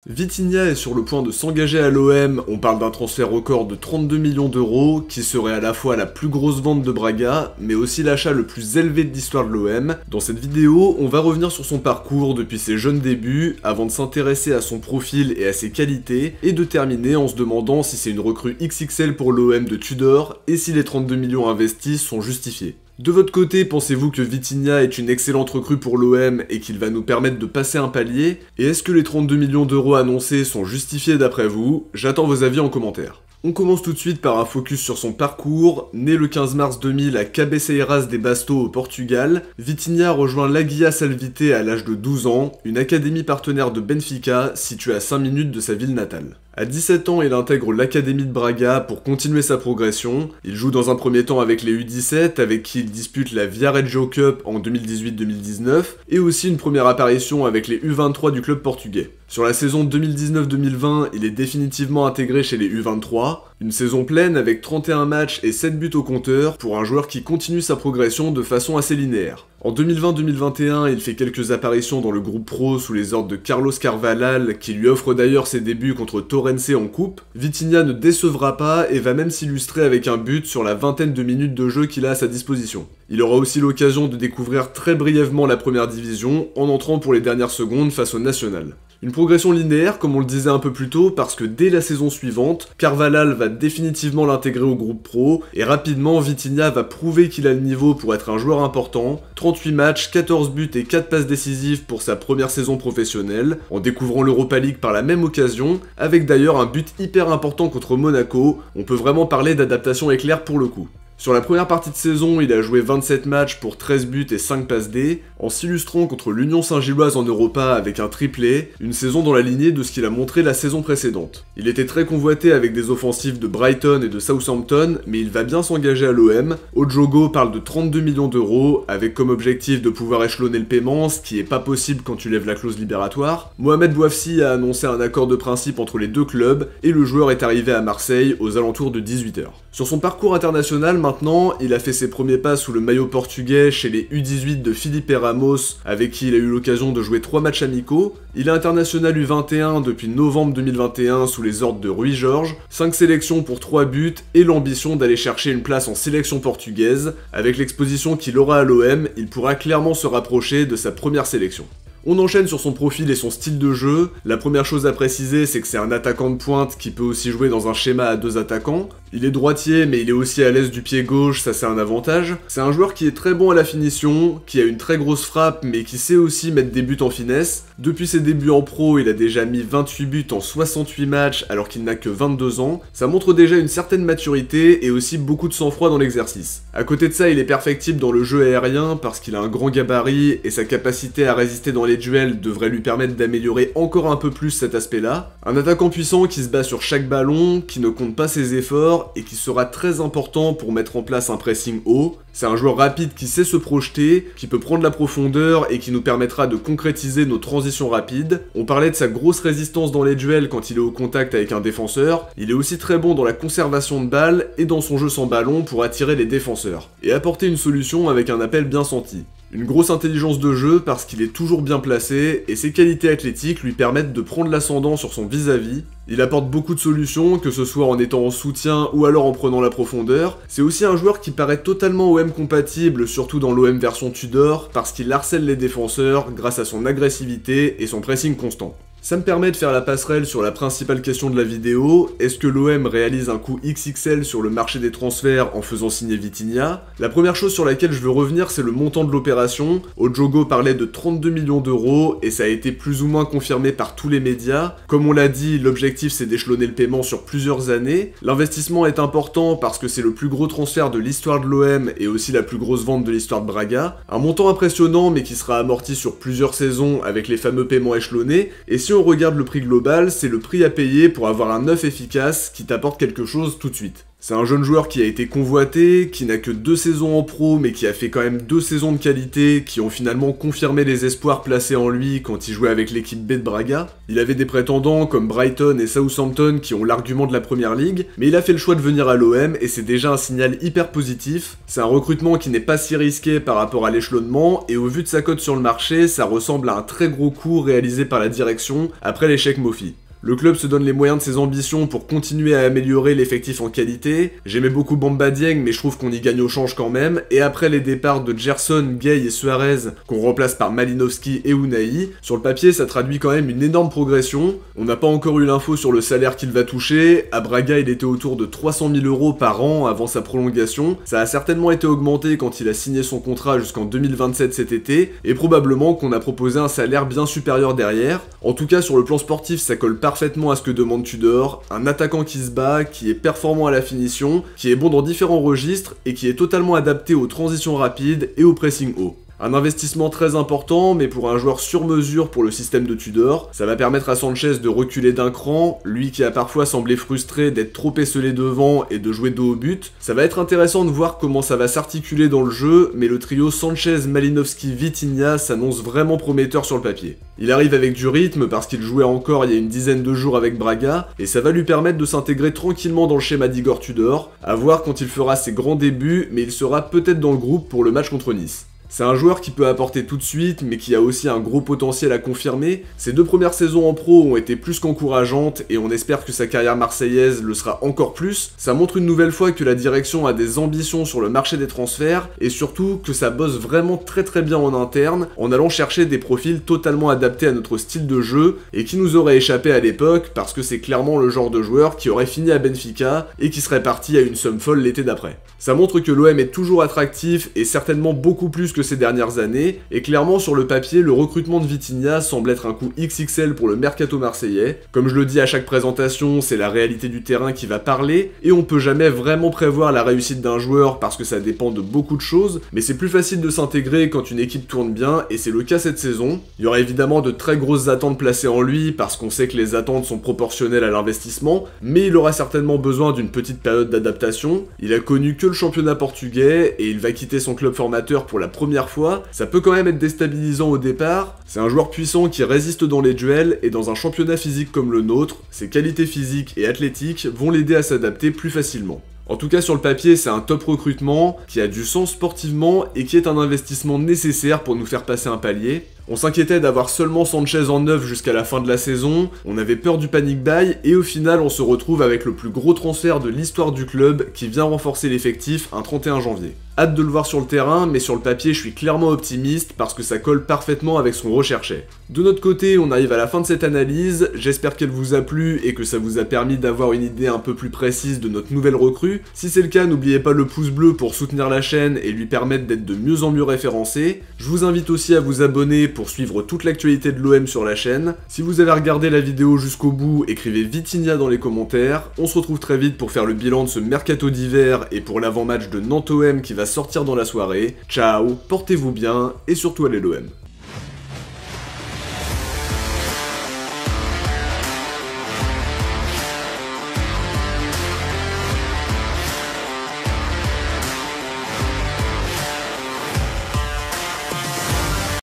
Vitinha est sur le point de s'engager à l'OM, on parle d'un transfert record de 32 millions d'euros, qui serait à la fois la plus grosse vente de Braga, mais aussi l'achat le plus élevé de l'histoire de l'OM. Dans cette vidéo, on va revenir sur son parcours depuis ses jeunes débuts, avant de s'intéresser à son profil et à ses qualités, et de terminer en se demandant si c'est une recrue XXL pour l'OM de Tudor, et si les 32 millions investis sont justifiés. De votre côté, pensez-vous que Vitinha est une excellente recrue pour l'OM et qu'il va nous permettre de passer un palier? Et est-ce que les 32 millions d'euros annoncés sont justifiés d'après vous? J'attends vos avis en commentaire. On commence tout de suite par un focus sur son parcours. Né le 15 mars 2000 à Cabeceiras de Basto au Portugal, Vitinha rejoint l'Aguias Salvite à l'âge de 12 ans, une académie partenaire de Benfica située à 5 minutes de sa ville natale. À 17 ans, il intègre l'Académie de Braga pour continuer sa progression. Il joue dans un premier temps avec les U17, avec qui il dispute la Viareggio Cup en 2018-2019, et aussi une première apparition avec les U23 du club portugais. Sur la saison 2019-2020, il est définitivement intégré chez les U23, une saison pleine avec 31 matchs et 7 buts au compteur pour un joueur qui continue sa progression de façon assez linéaire. En 2020-2021, il fait quelques apparitions dans le groupe pro sous les ordres de Carlos Carvalhal, qui lui offre d'ailleurs ses débuts contre Torrense en coupe. Vitinha ne décevra pas et va même s'illustrer avec un but sur la vingtaine de minutes de jeu qu'il a à sa disposition. Il aura aussi l'occasion de découvrir très brièvement la première division en entrant pour les dernières secondes face au National. Une progression linéaire, comme on le disait un peu plus tôt, parce que dès la saison suivante, Carvalhal va définitivement l'intégrer au groupe pro, et rapidement, Vitinha va prouver qu'il a le niveau pour être un joueur important. 38 matchs, 14 buts et 4 passes décisives pour sa première saison professionnelle, en découvrant l'Europa League par la même occasion, avec d'ailleurs un but hyper important contre Monaco. On peut vraiment parler d'adaptation éclair pour le coup. Sur la première partie de saison, il a joué 27 matchs pour 13 buts et 5 passes D, en s'illustrant contre l'Union Saint-Gilloise en Europa avec un triplé, une saison dans la lignée de ce qu'il a montré la saison précédente. Il était très convoité avec des offensives de Brighton et de Southampton, mais il va bien s'engager à l'OM. Ojogo parle de 32 millions d'euros, avec comme objectif de pouvoir échelonner le paiement, ce qui est pas possible quand tu lèves la clause libératoire. Mohamed Bouafsi a annoncé un accord de principe entre les deux clubs, et le joueur est arrivé à Marseille aux alentours de 18h. Sur son parcours international maintenant, il a fait ses premiers pas sous le maillot portugais chez les U18 de Felipe Ramos, avec qui il a eu l'occasion de jouer 3 matchs amicaux. Il est international U21 depuis novembre 2021 sous les ordres de Rui Jorge, 5 sélections pour 3 buts et l'ambition d'aller chercher une place en sélection portugaise. Avec l'exposition qu'il aura à l'OM, il pourra clairement se rapprocher de sa première sélection. On enchaîne sur son profil et son style de jeu. La première chose à préciser, c'est que c'est un attaquant de pointe qui peut aussi jouer dans un schéma à 2 attaquants. Il est droitier, mais il est aussi à l'aise du pied gauche, ça c'est un avantage. C'est un joueur qui est très bon à la finition, qui a une très grosse frappe, mais qui sait aussi mettre des buts en finesse. Depuis ses débuts en pro, il a déjà mis 28 buts en 68 matchs alors qu'il n'a que 22 ans. Ça montre déjà une certaine maturité et aussi beaucoup de sang-froid dans l'exercice. À côté de ça, il est perfectible dans le jeu aérien parce qu'il a un grand gabarit et sa capacité à résister dans les duels devrait lui permettre d'améliorer encore un peu plus cet aspect-là. Un attaquant puissant qui se bat sur chaque ballon, qui ne compte pas ses efforts et qui sera très important pour mettre en place un pressing haut. C'est un joueur rapide qui sait se projeter, qui peut prendre la profondeur et qui nous permettra de concrétiser nos transitions rapides. On parlait de sa grosse résistance dans les duels quand il est au contact avec un défenseur. Il est aussi très bon dans la conservation de balles et dans son jeu sans ballon pour attirer les défenseurs et apporter une solution avec un appel bien senti. Une grosse intelligence de jeu parce qu'il est toujours bien placé et ses qualités athlétiques lui permettent de prendre l'ascendant sur son vis-à-vis. Il apporte beaucoup de solutions, que ce soit en étant en soutien ou alors en prenant la profondeur. C'est aussi un joueur qui paraît totalement OM compatible, surtout dans l'OM version Tudor, parce qu'il harcèle les défenseurs grâce à son agressivité et son pressing constant. Ça me permet de faire la passerelle sur la principale question de la vidéo, est-ce que l'OM réalise un coup XXL sur le marché des transferts en faisant signer Vitinha? La première chose sur laquelle je veux revenir, c'est le montant de l'opération. Ojogo parlait de 32 millions d'euros et ça a été plus ou moins confirmé par tous les médias. Comme on l'a dit, l'objectif c'est d'échelonner le paiement sur plusieurs années. L'investissement est important parce que c'est le plus gros transfert de l'histoire de l'OM et aussi la plus grosse vente de l'histoire de Braga. Un montant impressionnant mais qui sera amorti sur plusieurs saisons avec les fameux paiements échelonnés. Et si on regarde le prix global, c'est le prix à payer pour avoir un neuf efficace qui t'apporte quelque chose tout de suite. C'est un jeune joueur qui a été convoité, qui n'a que 2 saisons en pro, mais qui a fait quand même 2 saisons de qualité, qui ont finalement confirmé les espoirs placés en lui quand il jouait avec l'équipe B de Braga. Il avait des prétendants comme Brighton et Southampton qui ont l'argument de la première ligue, mais il a fait le choix de venir à l'OM et c'est déjà un signal hyper positif. C'est un recrutement qui n'est pas si risqué par rapport à l'échelonnement, et au vu de sa cote sur le marché, ça ressemble à un très gros coup réalisé par la direction après l'échec Mofi. Le club se donne les moyens de ses ambitions pour continuer à améliorer l'effectif en qualité. J'aimais beaucoup Bamba Dieng, mais je trouve qu'on y gagne au change quand même. Et après les départs de Gerson, Gay et Suarez, qu'on remplace par Malinowski et Unai, sur le papier ça traduit quand même une énorme progression. On n'a pas encore eu l'info sur le salaire qu'il va toucher. À Braga il était autour de 300 000 € par an avant sa prolongation. Ça a certainement été augmenté quand il a signé son contrat jusqu'en 2027 cet été, et probablement qu'on a proposé un salaire bien supérieur derrière. En tout cas sur le plan sportif ça colle parfaitement à ce que demande Tudor, un attaquant qui se bat, qui est performant à la finition, qui est bon dans différents registres et qui est totalement adapté aux transitions rapides et au pressing haut. Un investissement très important, mais pour un joueur sur mesure pour le système de Tudor, ça va permettre à Sanchez de reculer d'un cran, lui qui a parfois semblé frustré d'être trop esselé devant et de jouer dos au but. Ça va être intéressant de voir comment ça va s'articuler dans le jeu, mais le trio Sanchez, Malinowski, Vitinha s'annonce vraiment prometteur sur le papier. Il arrive avec du rythme parce qu'il jouait encore il y a une dizaine de jours avec Braga, et ça va lui permettre de s'intégrer tranquillement dans le schéma d'Igor Tudor, à voir quand il fera ses grands débuts, mais il sera peut-être dans le groupe pour le match contre Nice. C'est un joueur qui peut apporter tout de suite, mais qui a aussi un gros potentiel à confirmer. Ses 2 premières saisons en pro ont été plus qu'encourageantes, et on espère que sa carrière marseillaise le sera encore plus. Ça montre une nouvelle fois que la direction a des ambitions sur le marché des transferts, et surtout que ça bosse vraiment très bien en interne, en allant chercher des profils totalement adaptés à notre style de jeu, et qui nous auraient échappé à l'époque, parce que c'est clairement le genre de joueur qui aurait fini à Benfica, et qui serait parti à une somme folle l'été d'après. Ça montre que l'OM est toujours attractif, et certainement beaucoup plus que ces dernières années, et clairement sur le papier, le recrutement de Vitinha semble être un coup XXL pour le mercato marseillais. Comme je le dis à chaque présentation, c'est la réalité du terrain qui va parler, et on peut jamais vraiment prévoir la réussite d'un joueur parce que ça dépend de beaucoup de choses, mais c'est plus facile de s'intégrer quand une équipe tourne bien, et c'est le cas cette saison. Il y aura évidemment de très grosses attentes placées en lui, parce qu'on sait que les attentes sont proportionnelles à l'investissement, mais il aura certainement besoin d'une petite période d'adaptation. Il a connu que le championnat portugais, et il va quitter son club formateur pour la première fois, ça peut quand même être déstabilisant au départ. C'est un joueur puissant qui résiste dans les duels, et dans un championnat physique comme le nôtre, ses qualités physiques et athlétiques vont l'aider à s'adapter plus facilement. En tout cas sur le papier c'est un top recrutement, qui a du sens sportivement et qui est un investissement nécessaire pour nous faire passer un palier. On s'inquiétait d'avoir seulement Sanchez en neuf jusqu'à la fin de la saison, on avait peur du panic buy, et au final on se retrouve avec le plus gros transfert de l'histoire du club qui vient renforcer l'effectif un 31 janvier. Hâte de le voir sur le terrain, mais sur le papier je suis clairement optimiste parce que ça colle parfaitement avec ce qu'on recherchait. De notre côté, on arrive à la fin de cette analyse, j'espère qu'elle vous a plu et que ça vous a permis d'avoir une idée un peu plus précise de notre nouvelle recrue. Si c'est le cas, n'oubliez pas le pouce bleu pour soutenir la chaîne et lui permettre d'être de mieux en mieux référencé. Je vous invite aussi à vous abonner pour suivre toute l'actualité de l'OM sur la chaîne. Si vous avez regardé la vidéo jusqu'au bout, écrivez Vitinha dans les commentaires. On se retrouve très vite pour faire le bilan de ce mercato d'hiver et pour l'avant-match de Nantes OM qui va sortir dans la soirée. Ciao, portez-vous bien et surtout allez l'OM.